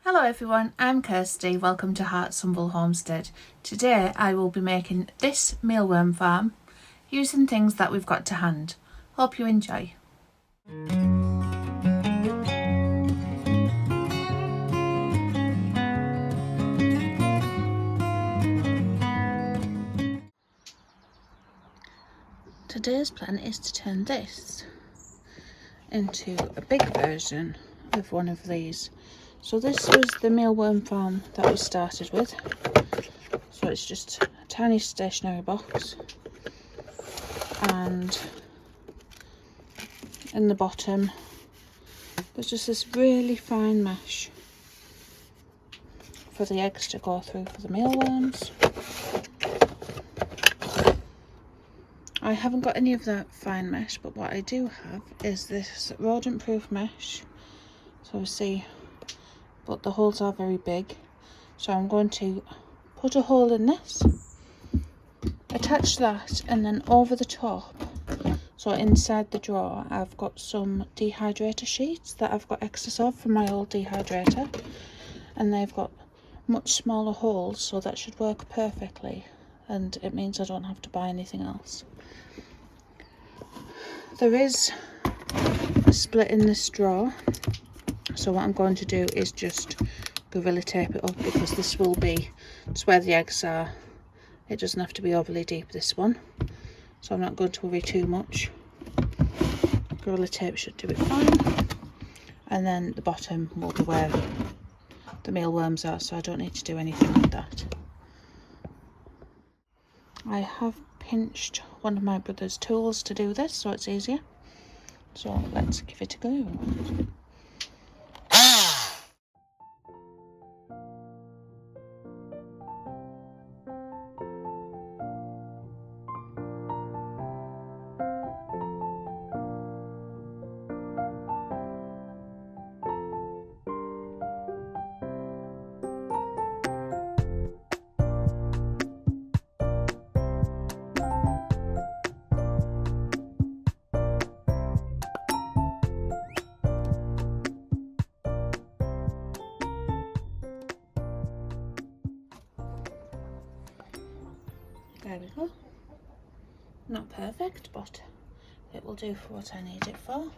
Hello everyone, I'm Kirsty. Welcome to Humble Homestead. Today I will be making this mealworm farm using things that we've got to hand. Hope you enjoy. Today's plan is to turn this into a big version of one of these. So this was the mealworm farm that we started with. So it's just a tiny stationary box, and in the bottom there's just this really fine mesh for the eggs to go through for the mealworms. I haven't got any of that fine mesh, but what I do have is this rodent proof mesh. So see, but the holes are very big, so I'm going to put a hole in this, attach that, and then over the top, so inside the drawer, I've got some dehydrator sheets that I've got excess of from my old dehydrator, and they've got much smaller holes, so that should work perfectly, and it means I don't have to buy anything else. There is a split in this drawer, so what I'm going to do is just gorilla tape it up, because this will be, it's where the eggs are. It doesn't have to be overly deep, this one, so I'm not going to worry too much. Gorilla tape should do it fine, and then the bottom will be where the mealworms are, so I don't need to do anything with that. I have pinched one of my brother's tools to do this, so it's easier. So let's give it a go. There we go. Not perfect, but it will do for what I need it for.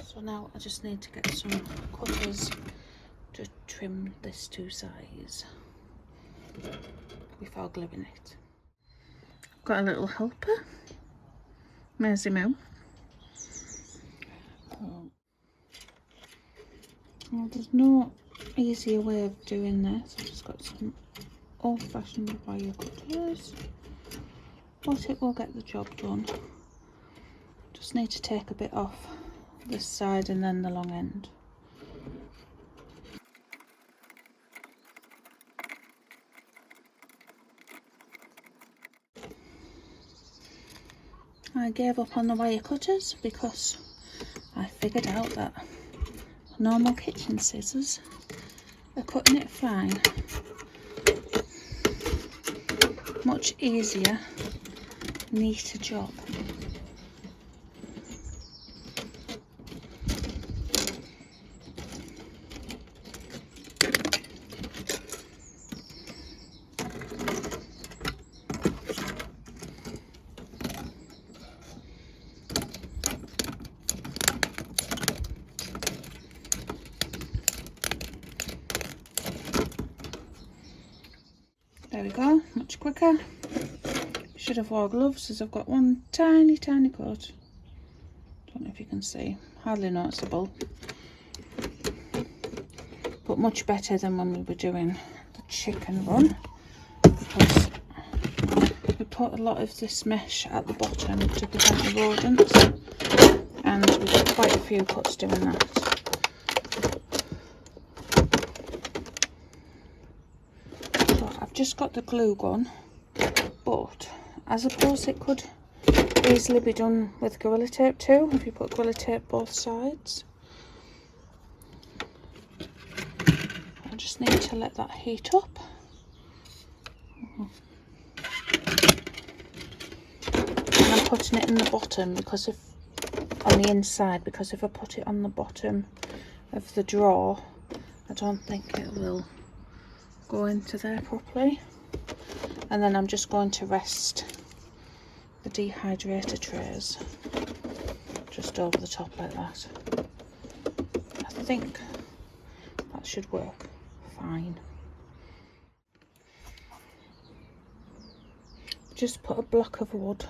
So now I just need to get some cutters to trim this to size before gluing it. Got a little helper, Mealworm. Well, there's no easier way of doing this. I've just got some old-fashioned wire cutters, but it will get the job done. Just need to take a bit off this side and then the long end. I gave up on the wire cutters because I figured out that normal kitchen scissors are cutting it fine. Much easier, neater job. There we go, much quicker. Should have wore gloves as I've got one tiny cut. Don't know if you can see, hardly noticeable. But much better than when we were doing the chicken run, because we put a lot of this mesh at the bottom to prevent the rodents, and we got quite a few cuts doing that. Just got the glue gun, but I suppose it could easily be done with gorilla tape too, if you put gorilla tape both sides. I just need to let that heat up. And I'm putting it in the bottom because if on the inside, because if I put it on the bottom of the drawer, don't think it will go into there properly. And then I'm just going to rest the dehydrator trays just over the top like that. I think that should work fine. Just put a block of wood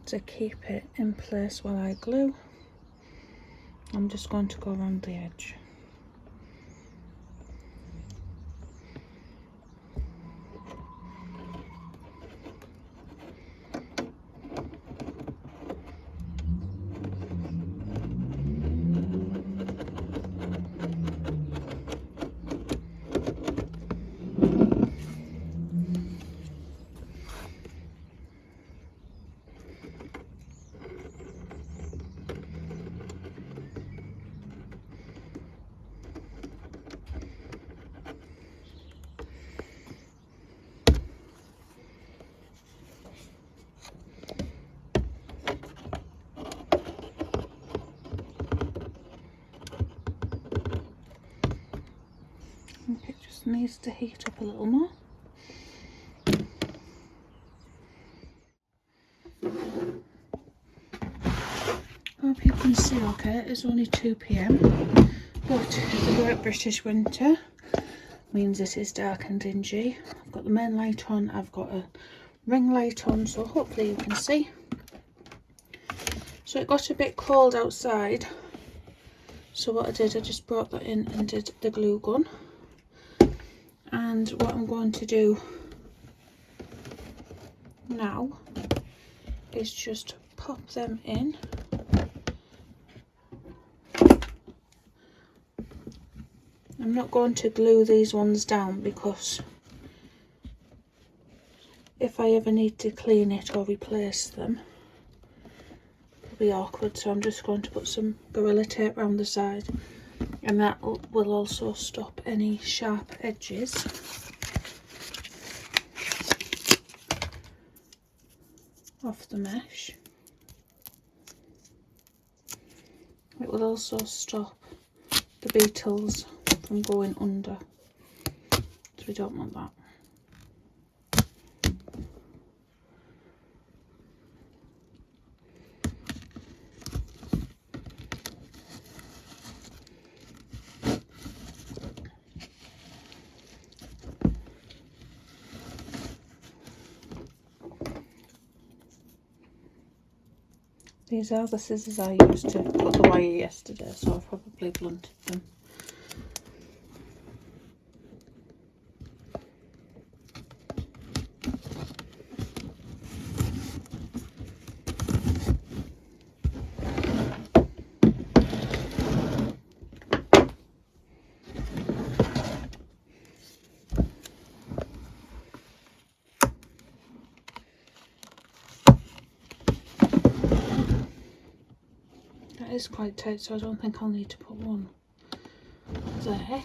to keep it in place while I glue. I'm just going to go around the edge. It just needs to heat up a little more. Hope you can see okay, it's only 2 PM, but the Great British winter means it is dark and dingy. I've got the main light on, I've got a ring light on, so hopefully you can see. So it got a bit cold outside, so what I did, I just brought that in and did the glue gun. And what I'm going to do now is just pop them in. I'm not going to glue these ones down because if I ever need to clean it or replace them, it'll be awkward, so I'm just going to put some Gorilla Tape around the side, and that will also stop any sharp edges. Off the mesh. It will also stop the beetles from going under, so we don't want that. These are the scissors I used to cut the wire yesterday, so I've probably blunted them. That is quite tight, so I don't think I'll need to put one there.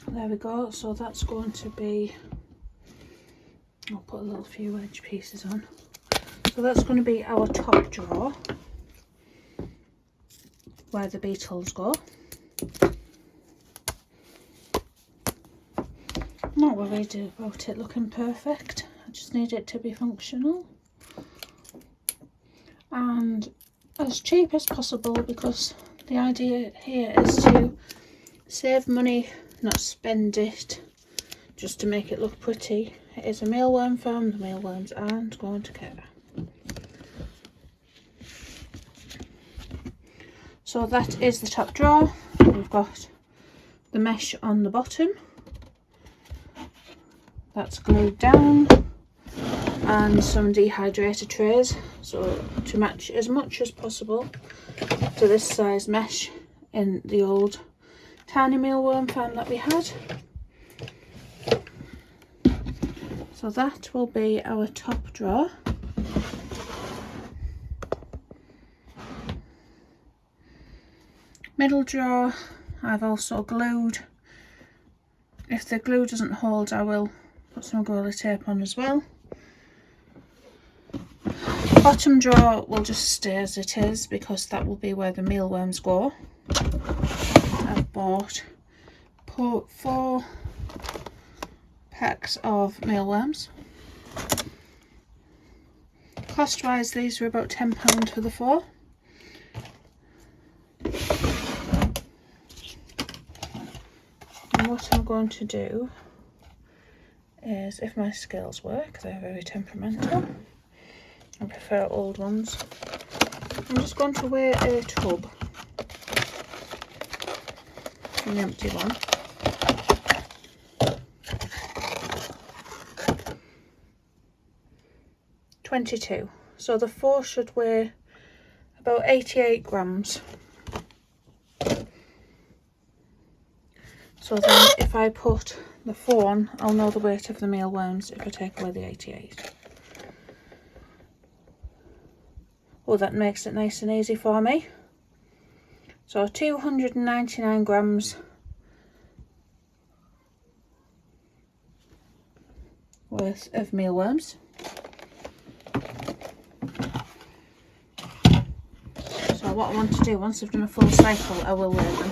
There we go, so that's going to be, I'll put a little few edge pieces on. So that's going to be our top drawer, where the beetles go. Not worried about it looking perfect, I just need it to be functional and as cheap as possible, because the idea here is to save money, not spend it just to make it look pretty. It is a mealworm farm, the mealworms aren't going to care. So that is the top drawer. We've got the mesh on the bottom, that's glued down, and some dehydrator trays, so to match as much as possible to this size mesh in the old tiny mealworm farm that we had. So that will be our top drawer. Middle drawer I've also glued If the glue doesn't hold, I will put some Gorilla Tape on as well. Bottom drawer will just stay as it is because that will be where the mealworms go. I've bought 4 packs of mealworms. Cost wise, these were about £10 for the 4. And what I'm going to do is, if my scales work, they're very temperamental. I prefer old ones. I'm just going to weigh a tub, an empty one. £22. So the 4 should weigh about 88 grams. So then if I put the 4 on, I'll know the weight of the mealworms if I take away the 88. Oh, that makes it nice and easy for me. So 299 grams worth of mealworms. So what I want to do, once I've done a full cycle, I will weigh them.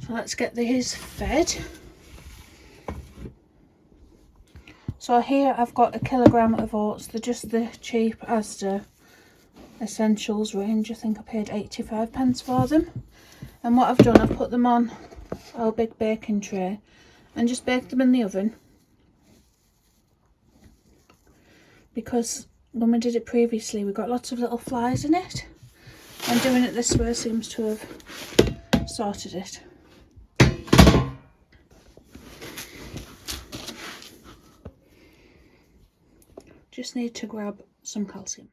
So let's get these fed. So here I've got 1 kilogram of oats. They're just the cheap Asda Essentials range. I think I paid 85p for them. And what I've done, I've put them on our big baking tray and just baked them in the oven. Because when we did it previously, we got lots of little flies in it. And doing it this way seems to have sorted it. Just need to grab some calcium.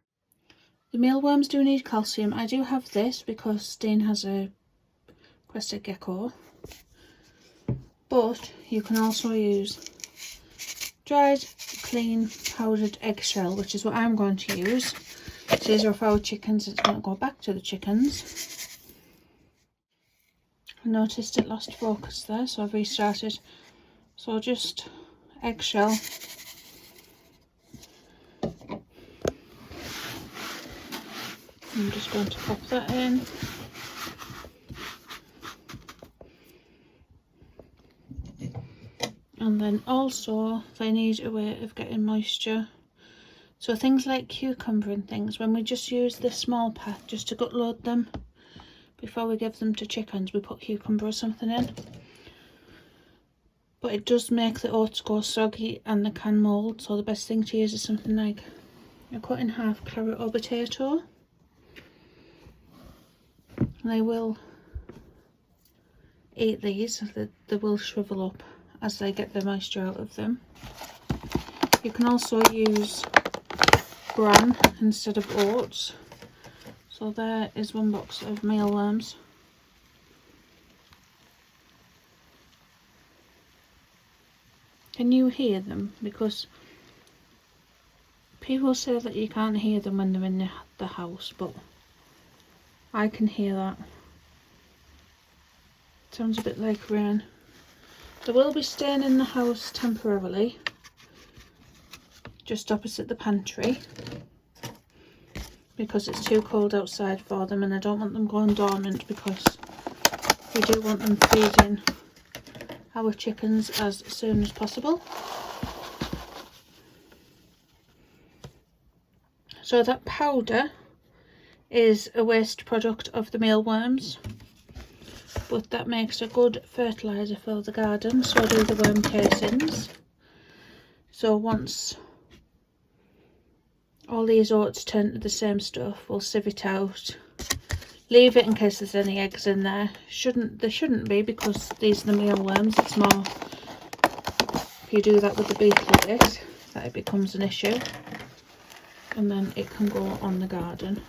The mealworms do need calcium. I do have this because Dean has a crested gecko, but you can also use dried, clean, powdered eggshell, which is what I'm going to use. These are for our chickens. It's going to go back to the chickens. I noticed it lost focus there, so I've restarted. So just eggshell. I'm just going to pop that in. And then also they need a way of getting moisture. So things like cucumber and things, when we just use this small pack just to gut load them before we give them to chickens, we put cucumber or something in. But it does make the oats go soggy and they can mould, so the best thing to use is something like a cut in half carrot or potato. They will eat these, they will shrivel up as they get the moisture out of them. You can also use bran instead of oats. So there is 1 box of mealworms. Can you hear them? Because people say that you can't hear them when they're in the house, but I can hear that. Sounds a bit like rain. They will be staying in the house temporarily, just opposite the pantry, because it's too cold outside for them and I don't want them going dormant, because we do want them feeding our chickens as soon as possible. So that powder is a waste product of the mealworms, but that makes a good fertiliser for the garden, so do the worm casings. So once all these oats turn to the same stuff, we'll sieve it out, leave it in case there's any eggs in there. There shouldn't be, because these are the mealworms. It's more if you do that with the beetle bit that it becomes an issue, and then it can go on the garden.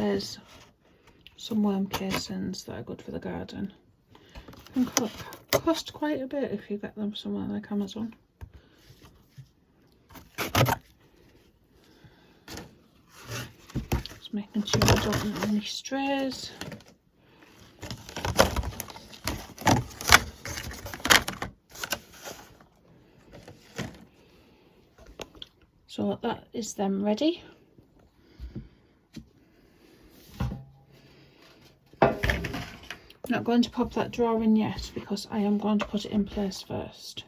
there's some worm casings that are good for the garden. Can cost quite a bit if you get them somewhere like Amazon. Just making sure I don't want any strays. So that is them ready. I'm not going to pop that drawer in yet because I am going to put it in place first.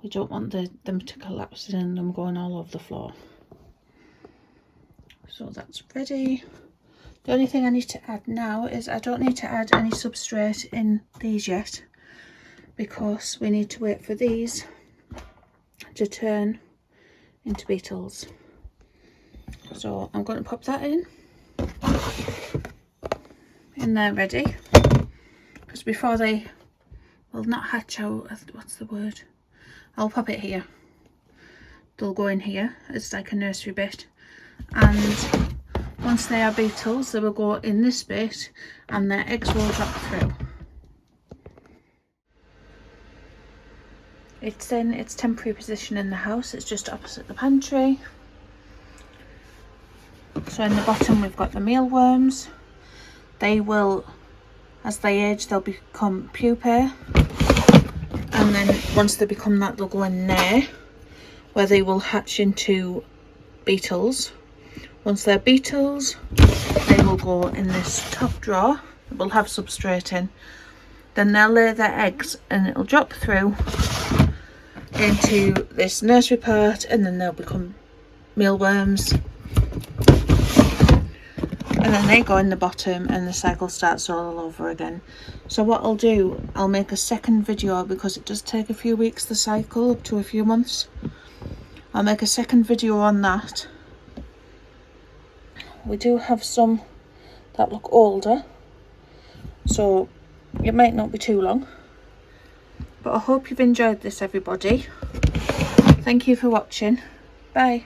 We don't want them to collapse and them going all over the floor. So that's ready. The only thing I need to add now is I don't need to add any substrate in these yet because we need to wait for these to turn into beetles. So I'm going to pop that in there ready, because before they will not hatch out, what's the word, I'll pop it here. They'll go in here, it's like a nursery bit, and once they are beetles they will go in this bit and their eggs will drop through. It's in its temporary position in the house, it's just opposite the pantry. So in the bottom we've got the mealworms. They will, as they age, they'll become pupae, and then once they become that they'll go in there where they will hatch into beetles. Once they're beetles they will go in this top drawer that will have substrate in. Then they'll lay their eggs and it'll drop through into this nursery part, and then they'll become mealworms, and then they go in the bottom and the cycle starts all over again. So what I'll do, I'll make a second video because it does take a few weeks, the cycle, up to a few months. I'll make a second video on that. We do have some that look older, so it might not be too long. But I hope you've enjoyed this, everybody. Thank you for watching. Bye.